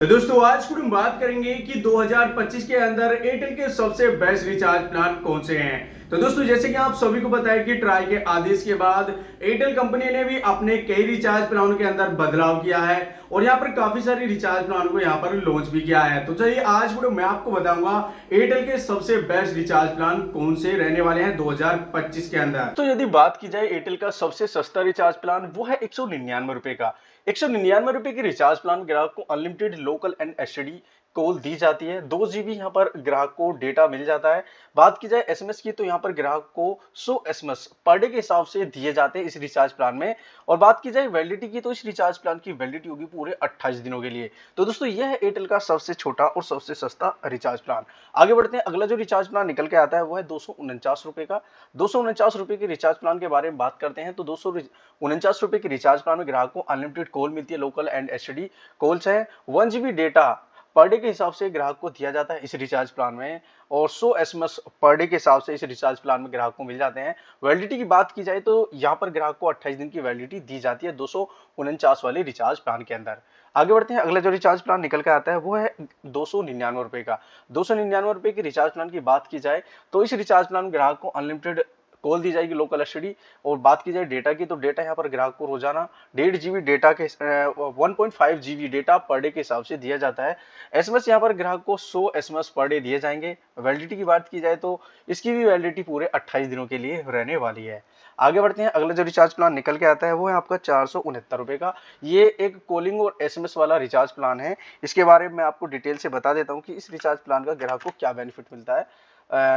तो दोस्तों आज हम बात करेंगे कि 2025 के अंदर एयरटेल के सबसे बेस्ट रिचार्ज प्लान कौन से हैं। तो दोस्तों जैसे कि आप सभी को पता है कि ट्राई के आदेश के बाद एयरटेल कंपनी ने भी अपने कई रिचार्ज प्लानों के अंदर बदलाव किया है और यहाँ पर काफी सारे रिचार्ज प्लान को यहाँ पर लॉन्च भी किया है। तो चलिए आज वीडियो मैं आपको बताऊंगा एयरटेल के सबसे बेस्ट रिचार्ज प्लान कौन से रहने वाले हैं 2025 के अंदर। तो यदि बात की जाए एयरटेल का सबसे सस्ता रिचार्ज प्लान वो है 199 रुपए का। 199 रुपए के रिचार्ज प्लान ग्राहक को unlimited local and STD call दी जाती है। 2 GB यहाँ पर ग्राहक को डेटा मिल जाता है। बात की जाए एसएमएस की तो यहाँ पर ग्राहक को 100 एसएमएस पर डे के हिसाब से दिए जाते हैं इस रिचार्ज प्लान में। और बात की जाए वैलिडिटी की तो इस रिचार्ज प्लान की वैलिडिटी होगी पूरे 28 दिनों के लिए। तो दोस्तों यह है एयरटेल का सबसे छोटा और सबसे सस्ता रिचार्ज प्लान। आगे बढ़ते हैं, अगला जो रिचार्ज प्लान निकल के आता है वो है 249 रुपए का। 249 रुपए के रिचार्ज प्लान के बारे में बात करते हैं तो 249 रुपए के रिचार्ज प्लान में ग्राहक को अनलिमिटेड कॉल मिलती है, लोकल एंड एसटीडी कॉल्स है। 1 GB डेटा पर डे के हिसाब से ग्राहक को दिया जाता है इस रिचार्ज प्लान में और 100 एसएमएस पर डे के हिसाब से इस रिचार्ज प्लान में ग्राहक को मिल जाते हैं। वैलिडिटी की बात की जाए तो यहाँ पर ग्राहक को 28 दिन की वैलिडिटी दी जाती है 249 वाले रिचार्ज प्लान के अंदर। आगे बढ़ते हैं, अगला जो रिचार्ज प्लान निकल के आता है वो है 299 रुपए का। 299 रुपए के रिचार्ज प्लान की बात की जाए तो इस रिचार्ज प्लान में ग्राहक को अनलिमिटेड कॉल दी जाएगी, लोकल एसटीडी। और बात की जाए डेटा की तो डेटा यहाँ पर ग्राहक को रोजाना 1.5 GB डेटा के 1.5 GB डेटा पर डे के हिसाब से दिया जाता है। एसएमएस यहाँ पर ग्राहक को 100 एसएमएस पर डे दिए जाएंगे। वैलिडिटी की बात की जाए तो इसकी भी वैलिडिटी पूरे 28 दिनों के लिए रहने वाली है। आगे बढ़ते हैं, अगला जो रिचार्ज प्लान निकल के आता है वो है आपका 469 रुपए का। ये एक कॉलिंग और एसएमएस वाला रिचार्ज प्लान है। इसके बारे में मैं आपको डिटेल से बता देता हूँ कि इस रिचार्ज प्लान का ग्राहक को क्या बेनिफिट मिलता है।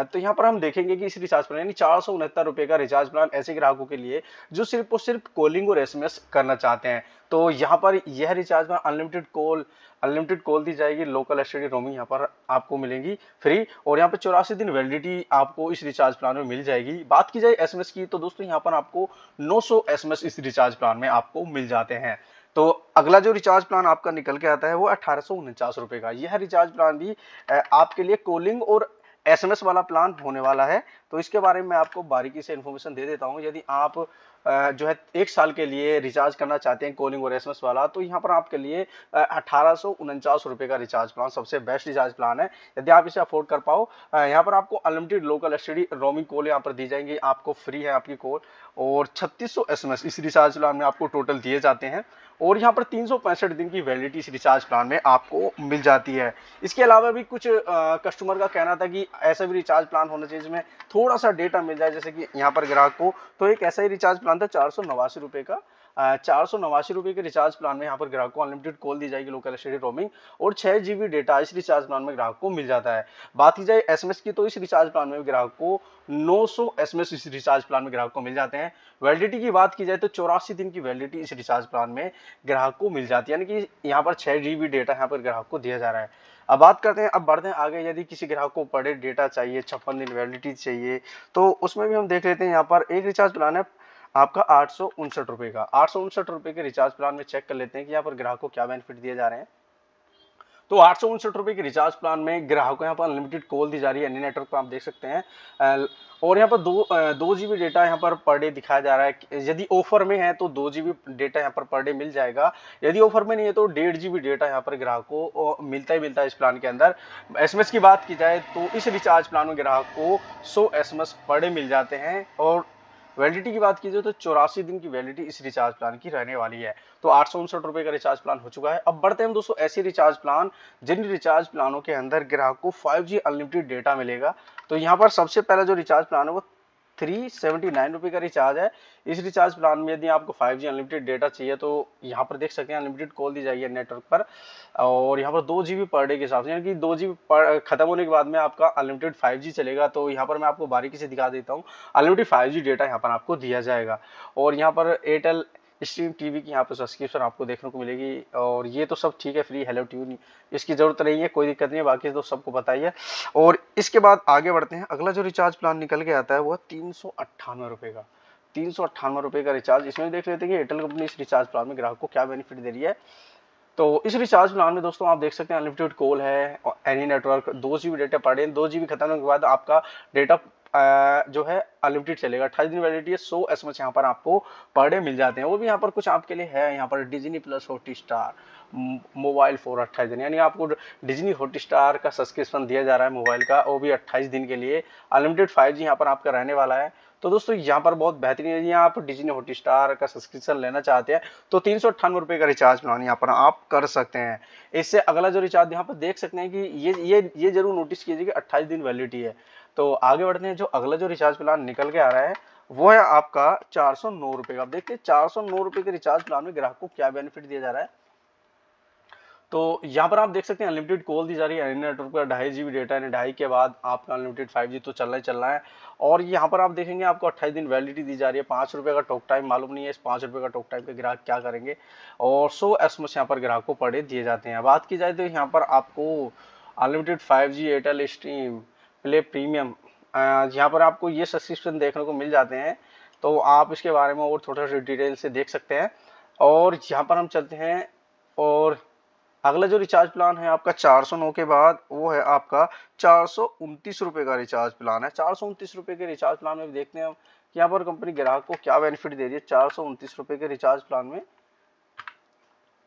तो यहाँ पर हम देखेंगे कि इस रिचार्ज प्लान यानी 469 रुपए का रिचार्ज प्लान ऐसे ग्राहकों के लिए जो सिर्फ और सिर्फ कॉलिंग और एसएमएस करना चाहते हैं। तो यहाँ पर यह रिचार्ज प्लान अनलिमिटेड कॉल दी जाएगी, लोकल एसटीडी रोमिंग यहाँ पर आपको मिलेंगी फ्री और यहाँ पर 84 दिन वैलिडिटी आपको इस रिचार्ज प्लान में मिल जाएगी। बात की जाए एसएमएस की तो दोस्तों यहाँ पर आपको 900 एसएमएस इस रिचार्ज प्लान में आपको मिल जाते हैं। तो अगला जो रिचार्ज प्लान आपका निकल के आता है वो 1849 रुपए का। यह रिचार्ज प्लान भी आपके लिए कॉलिंग और एसएमएस वाला प्लान होने वाला है। तो इसके बारे में मैं आपको बारीकी से इन्फॉर्मेशन दे देता हूं। यदि आप जो है 1 साल के लिए रिचार्ज करना चाहते हैं कॉलिंग और एसएमएस वाला तो यहाँ पर आपके लिए 1849 रुपए का रिचार्ज प्लान सबसे बेस्ट रिचार्ज प्लान है। यदि आप इसे अफोर्ड कर पाओ, यहाँ पर आपको unlimited local STD roaming call यहाँ पर दी जाएंगी, आपको फ्री है आपकी कॉल और 3600 एसएमएस इस रिचार्ज प्लान में आपको टोटल दिए जाते हैं और यहाँ पर 365 दिन की वैलिडिटी इस रिचार्ज प्लान में आपको मिल जाती है। इसके अलावा भी कुछ कस्टमर का कहना था कि ऐसा भी रिचार्ज प्लान होना चाहिए जिसमें थोड़ा सा डेटा मिल जाए, जैसे कि यहाँ पर ग्राहक को तो एक ऐसा ही रिचार्ज प्लान था 489 रुपए का। 489 रुपए के रिचार्ज प्लान में यहाँ पर ग्राहक को अनलिमिटेड कॉल दी जाएगी, लोकल एसटीडी रोमिंग और 6 GB डेटा इस रिचार्ज प्लान में ग्राहक को मिल जाता है। बात की जाए एसएमएस की तो इस रिचार्ज प्लान में ग्राहक को 900 एसएमएस इस रिचार्ज प्लान में ग्राहक को मिल जाते हैं। वैलिडिटी की बात की जाए तो 84 दिन की वैलिडिटी इस रिचार्ज प्लान में ग्राहक को मिल जाती है, यानी कि यहाँ पर 6 GB डेटा यहाँ पर ग्राहक को दिया जा रहा है। अब बात करते हैं, अब बढ़ते हैं आगे। यदि किसी ग्राहक को पर डे डेटा चाहिए, 56 दिन वैलिडिटी चाहिए तो उसमें भी हम देख लेते हैं। यहाँ पर एक रिचार्ज प्लान है आपका 859 रुपए का। 859 रुपए के रिचार्ज प्लान में चेक कर लेते हैं कि यहाँ पर ग्राहक को क्या बेनिफिट दिए जा रहे हैं। तो 859 रुपए के रिचार्ज प्लान में ग्राहक को यहाँ पर अनलिमिटेड कॉल दी जा रही है, अन्य नेटवर्क पर आप देख सकते हैं। और यहाँ पर 2 GB डेटा यहाँ पर डे दिखाया जा रहा है। यदि ऑफर में है तो 2 GB डेटा यहाँ पर डे मिल जाएगा, यदि ऑफर में नहीं है तो 1.5 GB डेटा यहाँ पर ग्राहक को मिलता ही मिलता है इस प्लान के अंदर। एसएमएस की बात की जाए तो इस रिचार्ज प्लान में ग्राहक को 100 एसएमएस पर डे मिल जाते हैं और वैलिडिटी की बात कीजिए तो 84 दिन की वैलिडिटी इस रिचार्ज प्लान की रहने वाली है। तो 859 रुपए का रिचार्ज प्लान हो चुका है। अब बढ़ते हैं हम दोस्तों ऐसे रिचार्ज प्लान जिन रिचार्ज प्लानों के अंदर ग्राहक को 5G अनलिमिटेड डेटा मिलेगा। तो यहाँ पर सबसे पहला जो रिचार्ज प्लान है वो 379 रुपए का रिचार्ज है। इस रिचार्ज प्लान में यदि आपको 5G अनलिमिटेड डेटा चाहिए तो यहाँ पर देख सकते हैं अनलिमिटेड कॉल दी जाएगी नेटवर्क पर और यहाँ पर 2 GB पर डे के हिसाब से, यानी कि 2 GB पर खत्म होने के बाद में आपका अनलिमिटेड 5G चलेगा। तो यहाँ पर मैं आपको बारीकी से दिखा देता हूँ, अनलिमिटेड 5G डेटा यहाँ पर आपको दिया जाएगा और यहाँ पर एयरटेल स्ट्रीम टीवी की यहाँ पर सब्सक्रिप्शन आपको देखने को मिलेगी और ये तो सब ठीक है, फ्री हेलो ट्यून इसकी जरूरत नहीं है, कोई दिक्कत नहीं है, बाकी तो सबको पता ही है। और इसके बाद आगे बढ़ते हैं, अगला जो रिचार्ज प्लान निकल के आता है वो 398 रुपए का। 398 रुपए का रिचार्ज, इसमें देख लेते हैं कि एयरटेल कंपनी इस रिचार्ज प्लान में ग्राहक को क्या बेनिफिट दे रही है। तो इस रिचार्ज प्लान में दोस्तों आप देख सकते हैं अनलिमिटेड कॉल है, any network, 2 GB data per day. 2 GB खत्म होने के बाद आपका डेटा जो है अनलिमिटेड चलेगा। 28 दिन वैलिडिटी है। 100 एसएमएस यहाँ पर आपको पर डे मिल जाते हैं। वो भी यहाँ पर कुछ आपके लिए है, यहाँ पर Disney plus Hotstar mobile for 28 दिन, यानी आपको डिज्नी हॉटस्टार का सब्सक्रिप्शन दिया जा रहा है मोबाइल का, वो भी 28 दिन के लिए। अनलिमिटेड 5G यहाँ पर आपका रहने वाला है। तो दोस्तों यहाँ पर बहुत बेहतरीन है। यहाँ आप डिज्नी हॉटस्टार का सब्सक्रिप्शन लेना चाहते हैं तो 398 रुपये का रिचार्ज प्लान यहाँ पर आप कर सकते हैं। इससे अगला जो रिचार्ज यहाँ पर देख सकते हैं कि ये जरूर नोटिस कीजिए कि 28 दिन वैलिडिटी है। तो आगे बढ़ते हैं, जो अगला जो रिचार्ज प्लान निकल के आ रहा है वो है आपका 409 रुपये का। अब देखते हैं 409 रुपये के रिचार्ज प्लान में ग्राहक को क्या बेनिफिट दिया जा रहा है। तो यहाँ पर आप देख सकते हैं अनलिमिटेड कॉल दी जा रही है, नेटवर्क का 2.5 GB डेटा, यानी 2.5 के बाद आपका अनलिमिटेड 5G तो चलना है। और यहाँ पर आप देखेंगे आपको 28 दिन वैलिडिटी दी जा रही है। 5 रुपये का टॉक टाइम, मालूम नहीं है इस 5 रुपये का टॉक टाइम के ग्राहक क्या करेंगे। और 100 एसएमएस यहाँ पर ग्राहक को पर डे दिए जाते हैं। बात की जाए तो यहाँ पर आपको unlimited 5G Airtel stream play premium, यहाँ पर आपको ये सब्सक्रिप्शन देखने को मिल जाते हैं। तो आप इसके बारे में और थोड़ा सा डिटेल से देख सकते हैं। और यहाँ पर हम चलते हैं, और अगला जो रिचार्ज प्लान है आपका 409 के बाद वो है आपका 429 रुपये का रिचार्ज प्लान है। 429 रुपये के रिचार्ज प्लान में देखते हैं कि यहाँ पर कंपनी ग्राहक को क्या बेनिफिट दे रही है 429 रुपये के रिचार्ज प्लान में।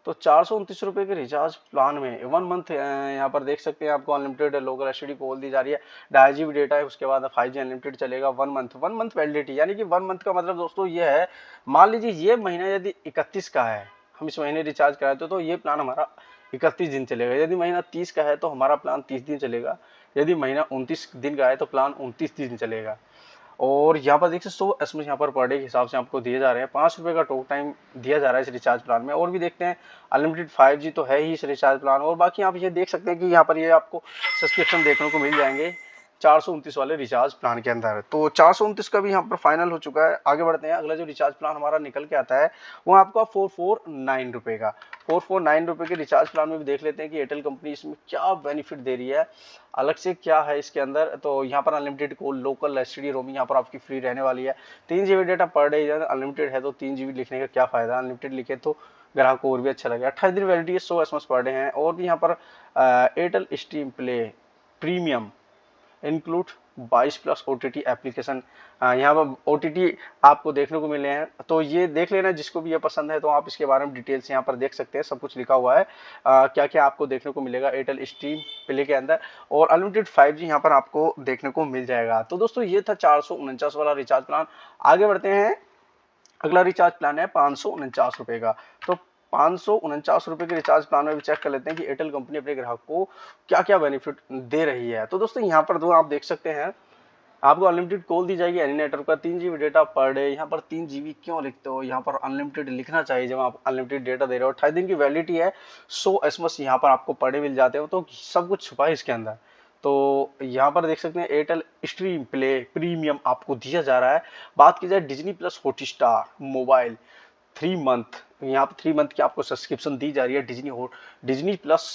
तो 429 रुपये के रिचार्ज प्लान में 1 मंथ यहाँ पर देख सकते हैं आपको अनलिमिटेड लोकल एसटीडी कॉल दी जा रही है, 2.5 GB डेटा है, उसके बाद 5G अनलिमिटेड चलेगा। 1 मंथ वैलिडिटी, यानी कि 1 मंथ का मतलब दोस्तों ये है, मान लीजिए ये महीना यदि 31 का है, हम इस महीने रिचार्ज कराते तो ये प्लान हमारा 31 दिन चलेगा। यदि महीना 30 का है तो हमारा प्लान 30 दिन चलेगा। यदि महीना 29 दिन का है तो प्लान 29 दिन चलेगा। और यहाँ पर देखिए 100 एसएमएस यहाँ पर पर डे के हिसाब से आपको दिए जा रहे हैं। 5 रुपये का टॉक टाइम दिया जा रहा है इस रिचार्ज प्लान में। और भी देखते हैं, अनलिमिटेड 5G तो है ही इस रिचार्ज प्लान। और बाकी आप ये देख सकते हैं कि यहाँ पर ये आपको सब्सक्रिप्शन देखने को मिल जाएंगे 429 वाले रिचार्ज प्लान के अंदर। तो 429 का भी यहाँ पर फाइनल हो चुका है। आगे बढ़ते हैं, अगला जो रिचार्ज प्लान हमारा निकल के आता है वो आपका 449 रुपये का। 449 रुपये के रिचार्ज प्लान में भी देख लेते हैं कि एयरटेल कंपनी इसमें क्या बेनिफिट दे रही है, अलग से क्या है इसके अंदर। तो यहाँ पर unlimited call, local STD roaming यहाँ पर आपकी फ्री रहने वाली है। 3 GB data per day, unlimited है तो 3 GB लिखने का क्या फायदा, अनलिमिटेड लिखे तो ग्राहक को और भी अच्छा लगेगा। 28 दिन वैलिडिटी है, 100 एसएमएस पर डे है। और भी यहाँ पर Airtel stream play premium include 22+ OTT application, यहाँ पर OTT आपको देखने को मिले हैं। तो ये देख लेना, जिसको भी ये पसंद है तो आप इसके बारे में डिटेल से यहाँ पर देख सकते हैं, सब कुछ लिखा हुआ है क्या क्या आपको देखने को मिलेगा एयरटेल स्ट्रीम प्ले के अंदर। और अनलिमिटेड 5G यहाँ पर आपको देखने को मिल जाएगा। तो दोस्तों ये था 449 वाला रिचार्ज प्लान। आगे बढ़ते हैं, अगला रिचार्ज प्लान है 549 रुपये का। तो 549 रुपये के रिचार्ज प्लान में भी चेक कर लेते हैं कि एयरटेल कंपनी अपने ग्राहक को क्या क्या बेनिफिट दे रही है। तो दोस्तों यहाँ पर दो आप देख सकते हैं, आपको अनलिमिटेड कॉल दी जाएगी एनी नेटवर्क का, 3 GB डेटा पर डे। यहाँ पर 3 GB क्यों लिखते हो, यहाँ पर अनलिमिटेड लिखना चाहिए जब आप अनलिमिटेड डेटा दे रहे हो। 28 दिन की वैलिडिटी है, 100 एसएमएस यहाँ पर आपको पर डे मिल जाते हो। तो सब कुछ छुपा है इसके अंदर। तो यहाँ पर देख सकते हैं एयरटेल स्ट्रीम प्ले प्रीमियम आपको दिया जा रहा है। बात की जाए Disney plus Hotstar mobile 3 month, यहाँ पर 3 मंथ की आपको सब्सक्रिप्शन दी जा रही है। डिज्नी प्लस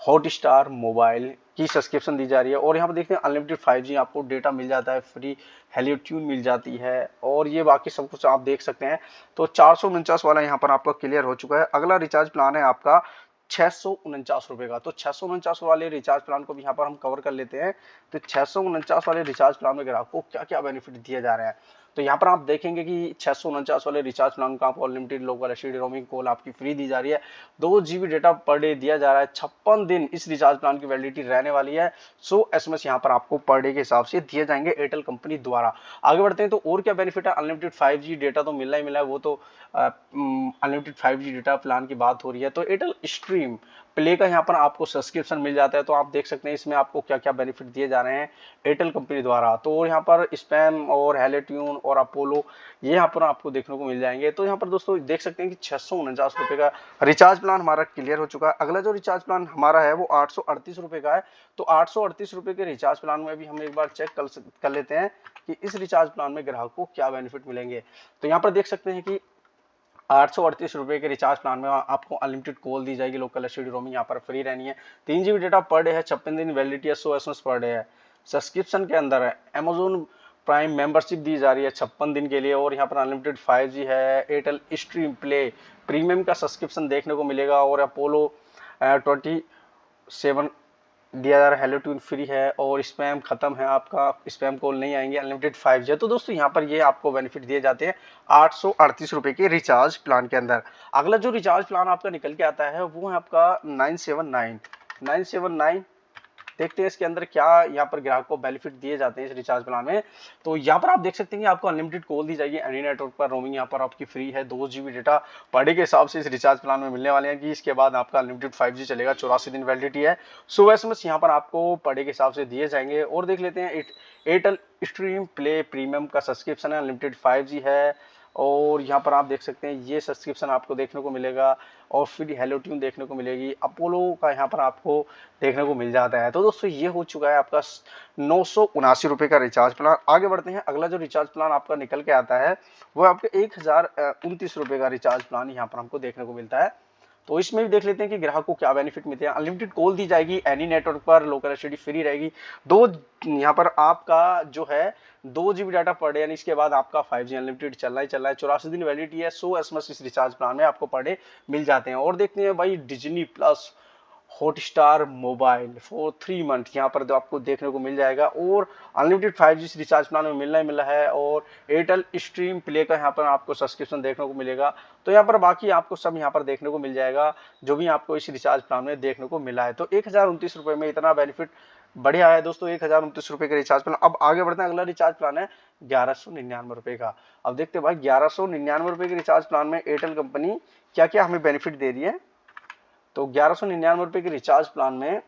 हॉटस्टार मोबाइल की सब्सक्रिप्शन दी जा रही है। और यहाँ पर देखते हैं अनलिमिटेड 5G आपको डेटा मिल जाता है, फ्री हेलियो ट्यून मिल जाती है, और ये बाकी सब कुछ आप देख सकते हैं। तो 449 वाला यहाँ पर आपका क्लियर हो चुका है। अगला रिचार्ज प्लान है आपका 649 रुपये का। तो 649 वाले रिचार्ज प्लान को भी यहाँ पर हम कवर कर लेते हैं। तो 649 वाले रिचार्ज प्लान में ग्राहक को क्या क्या बेनिफिट दिए जा रहे हैं, तो यहाँ पर आप देखेंगे कि 649 वाले रिचार्ज प्लान का आपको unlimited local STD roaming call आपकी फ्री दी जा रही है, 2 GB डेटा पर डे दिया जा रहा है, 56 दिन इस रिचार्ज प्लान की वैलिडिटी रहने वाली है, 100 एसएमएस यहाँ पर आपको पर डे के हिसाब से दिए जाएंगे एयरटेल कंपनी द्वारा। आगे बढ़ते हैं, तो और क्या बेनिफिट है, अनलिमिटेड 5G डेटा तो मिलना ही मिला है, वो तो अनलिमिटेड 5G डेटा प्लान की बात हो रही है। तो एयरटेल स्ट्रीम प्ले का यहाँ पर आपको सब्सक्रिप्शन मिल जाता है। तो आप देख सकते हैं इसमें आपको क्या क्या बेनिफिट दिए जा रहे हैं एयरटेल कंपनी द्वारा। तो यहाँ पर स्पैम और हेलो ट्यून और अपोलो ये यहाँ पर आपको देखने को मिल जाएंगे। तो यहाँ पर दोस्तों देख सकते हैं कि 649 रुपये का रिचार्ज प्लान हमारा क्लियर हो चुका है। अगला जो रिचार्ज प्लान हमारा है वो 838 रुपये का है। तो 838 रुपये के रिचार्ज प्लान में भी हम एक बार चेक कर लेते हैं कि इस रिचार्ज प्लान में ग्राहक को क्या बेनिफिट मिलेंगे। तो यहाँ पर देख सकते हैं कि 838 रुपये के रिचार्ज प्लान में आपको अनलिमिटेड कॉल दी जाएगी, लोकल एसटीडी रोमिंग यहाँ पर फ्री रहनी है, 3 GB डेटा पर डे है, 56 दिन वैलिडिटी है, 100 एसएमएस पर डे है। सब्सक्रिप्शन के अंदर है अमेजोन प्राइम मेंबरशिप दी जा रही है 56 दिन के लिए। और यहाँ पर अनलिमिटेड 5G है, एयरटेल स्ट्रीम प्ले प्रीमियम का सब्सक्रिप्शन देखने को मिलेगा, और अपोलो 27 दिया जा रहा है, हेलो ट्यून फ्री है और स्पैम खत्म है, आपका स्पैम कॉल नहीं आएंगे, अनलिमिटेड 5G है। तो दोस्तों यहाँ पर ये आपको बेनिफिट दिए जाते हैं 838 रुपए के रिचार्ज प्लान के अंदर। अगला जो रिचार्ज प्लान आपका निकल के आता है वो है आपका 979। देखते हैं इसके अंदर क्या यहाँ पर ग्राहक को बेनिफिट दिए जाते हैं इस रिचार्ज प्लान में। तो यहाँ पर आप देख सकते हैं कि आपको अनलिमिटेड कॉल दी जाएगी एनी नेटवर्क पर, रोमिंग यहाँ पर आपकी फ्री है, 2 GB डेटा पर डे के हिसाब से इस रिचार्ज प्लान में मिलने वाले हैं कि इसके बाद आपका अनलिमिटेड 5G चलेगा, 84 दिन वैलिडिटी है। 100 SMS यहाँ पर आपको पर डे के हिसाब से दिए जाएंगे। और देख लेते हैं एयरटेल स्ट्रीम प्ले प्रीमियम का सब्सक्रिप्शन है, अनलिमिटेड 5G है और यहाँ पर आप देख सकते हैं ये सब्सक्रिप्शन आपको देखने को मिलेगा और फिर हेलो ट्यून देखने को मिलेगी, अपोलो का यहाँ पर आपको देखने को मिल जाता है। तो दोस्तों ये हो चुका है आपका 979 रुपए का रिचार्ज प्लान। आगे बढ़ते हैं, अगला जो रिचार्ज प्लान आपका निकल के आता है वो आपके 1029 रुपए का रिचार्ज प्लान यहाँ पर हमको देखने को मिलता है। तो इसमें भी देख लेते हैं कि ग्राहक को क्या बेनिफिट मिलते हैं। अनलिमिटेड कॉल दी जाएगी एनी नेटवर्क पर, लोकल एसटीडी फ्री रहेगी, दो यहाँ पर आपका जो है 2 GB डाटा पर डे, यानी इसके बाद आपका 5G अनलिमिटेड चलना ही चल रहा है, 84 दिन वैलिडिटी है, 100 SMS इस रिचार्ज प्लान में आपको पर डे मिल जाते हैं। और देखते हैं भाई Disney plus Hotstar mobile for 3 month यहाँ पर तो आपको देखने को मिल जाएगा और अनलिमिटेड 5G रिचार्ज प्लान में मिलना ही मिला है और एयरटेल स्ट्रीम प्ले का यहाँ पर आपको सब्सक्रिप्शन देखने को मिलेगा। तो यहाँ पर बाकी आपको सब यहाँ पर देखने को मिल जाएगा जो भी आपको इस रिचार्ज प्लान में देखने को मिला है। तो 1029 रुपये में इतना बेनिफिट बढ़िया है दोस्तों, 1029 रुपये का रिचार्ज प्लान। अब आगे बढ़ते हैं, अगला रिचार्ज प्लान है 1199 रुपये का। अब देखते हैं भाई 1199 रुपये के रिचार्ज प्लान में एयरटेल कंपनी क्या क्या हमें बेनिफिट दे रही है। तो 1199 रुपए के रिचार्ज प्लान में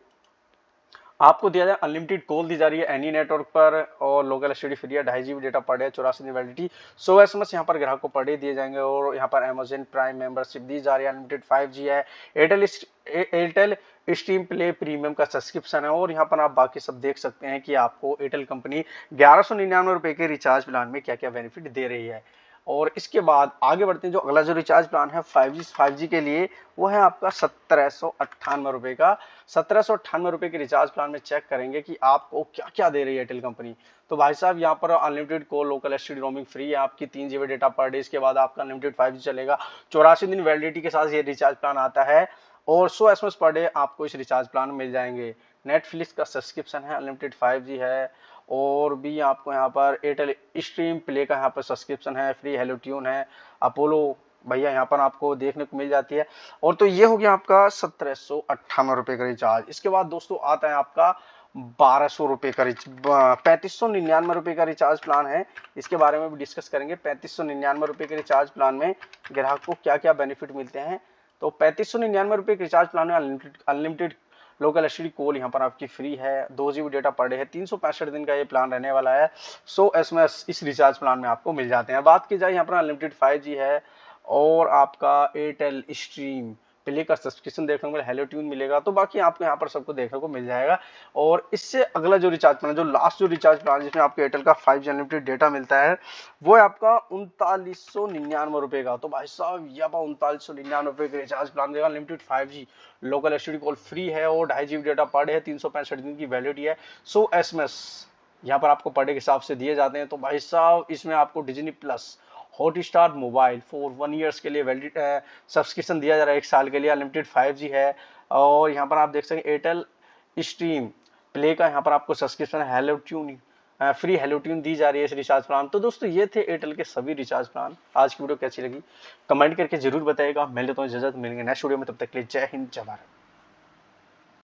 आपको दिया जाए अनलिमिटेड कॉल दी जा रही है एनी नेटवर्क पर और लोकल एसटीडी फ्री है, 2.5 GB डेटा पर डे, 84 दिन वैलिडिटी, 100 SMS यहाँ पर ग्राहक को पर डे दिए जाएंगे और यहाँ पर अमेजन प्राइम मेंबरशिप दी जा रही है, अनलिमिटेड 5G है, एयरटेल स्ट्रीम प्ले प्रीमियम का सब्सक्रिप्शन है और यहाँ पर आप बाकी सब देख सकते हैं कि आपको एयरटेल कंपनी 1199 रुपए के रिचार्ज प्लान में क्या क्या बेनिफिट दे रही है। और इसके बाद आगे बढ़ते हैं, जो अगला जो रिचार्ज प्लान है 5G के लिए वो है आपका 1798 रुपये का। 1798 रुपये के रिचार्ज प्लान में चेक करेंगे कि आपको क्या क्या दे रही है एयरटेल कंपनी। तो भाई साहब यहाँ पर unlimited call, local STD roaming free है, आपकी 3 GB डेटा पर डे, इसके बाद आपका अनलिमिटेड 5G चलेगा, 84 दिन वैलिडिटी के साथ ये रिचार्ज प्लान आता है और 100 SMS पर डे आपको इस रिचार्ज प्लान में मिल जाएंगे। नेटफ्लिक्स का सब्सक्रिप्शन है, अनलिमिटेड 5G है और भी आपको यहाँ पर एयरटेल स्ट्रीम प्ले का यहाँ पर सब्सक्रिप्शन है, फ्री हेलो ट्यून है, अपोलो भैया यहाँ पर आपको देखने को मिल जाती है। और तो ये हो गया आपका 1798 रुपये का रिचार्ज। इसके बाद दोस्तों आता है आपका 1200 रुपये का 3599 रुपये का रिचार्ज प्लान है। इसके बारे में भी डिस्कस करेंगे। 3599 रुपये के रिचार्ज प्लान में ग्राहक को क्या क्या बेनिफिट मिलते हैं। तो 3599 रुपये के रिचार्ज प्लान में अनलिमिटेड लोकल एसटीडी कॉल यहाँ पर आपकी फ्री है, 2 GB डेटा पर डे है, 365 दिन का ये प्लान रहने वाला है, 100 SMS इस रिचार्ज प्लान में आपको मिल जाते हैं। बात की जाए यहाँ पर अनलिमिटेड 5G है और आपका एयरटेल स्ट्रीम प्ले का सब्सक्रिप्शन देखने को मिलेगा, हेलो ट्यून मिलेगा, तो बाकी आपको यहाँ पर सबको देखने को मिल जाएगा। और इससे अगला जो रिचार्ज प्लान, जो लास्ट जो रिचार्ज प्लान जिसमें आपको एयरटेल का 5G अनलिमिटेड डेटा मिलता है वो है आपका 3999 रुपये का। तो भाई साहब यहाँ पर 3999 रुपये के रिचार्ज प्लान देगा, unlimited 5G, local STD call free है और 2.5 GB डेटा पर डे है, 365 दिन की वैलिडिटी है, 100 SMS यहाँ पर आपको पर डे के हिसाब से दिए जाते हैं। तो भाई साहब इसमें आपको Disney plus Hotstar mobile for 1 years के लिए वैलिड सब्सक्रिप्शन दिया जा रहा है, 1 साल के लिए, अनलिमिटेड 5G है और यहाँ पर आप देख सकते हैं एयरटेल स्ट्रीम प्ले का यहाँ पर आपको subscription hello tune free hello tune दी जा रही है इस रिचार्ज प्लान। तो दोस्तों ये थे एयरटेल के सभी रिचार्ज प्लान। आज की वीडियो कैसी लगी कमेंट करके जरूर बताइएगा। मैं लेता हूँ इजाजत, मिलेंगे नेक्स्ट वीडियो में, तब तक के लिए जय हिंद जय भारत।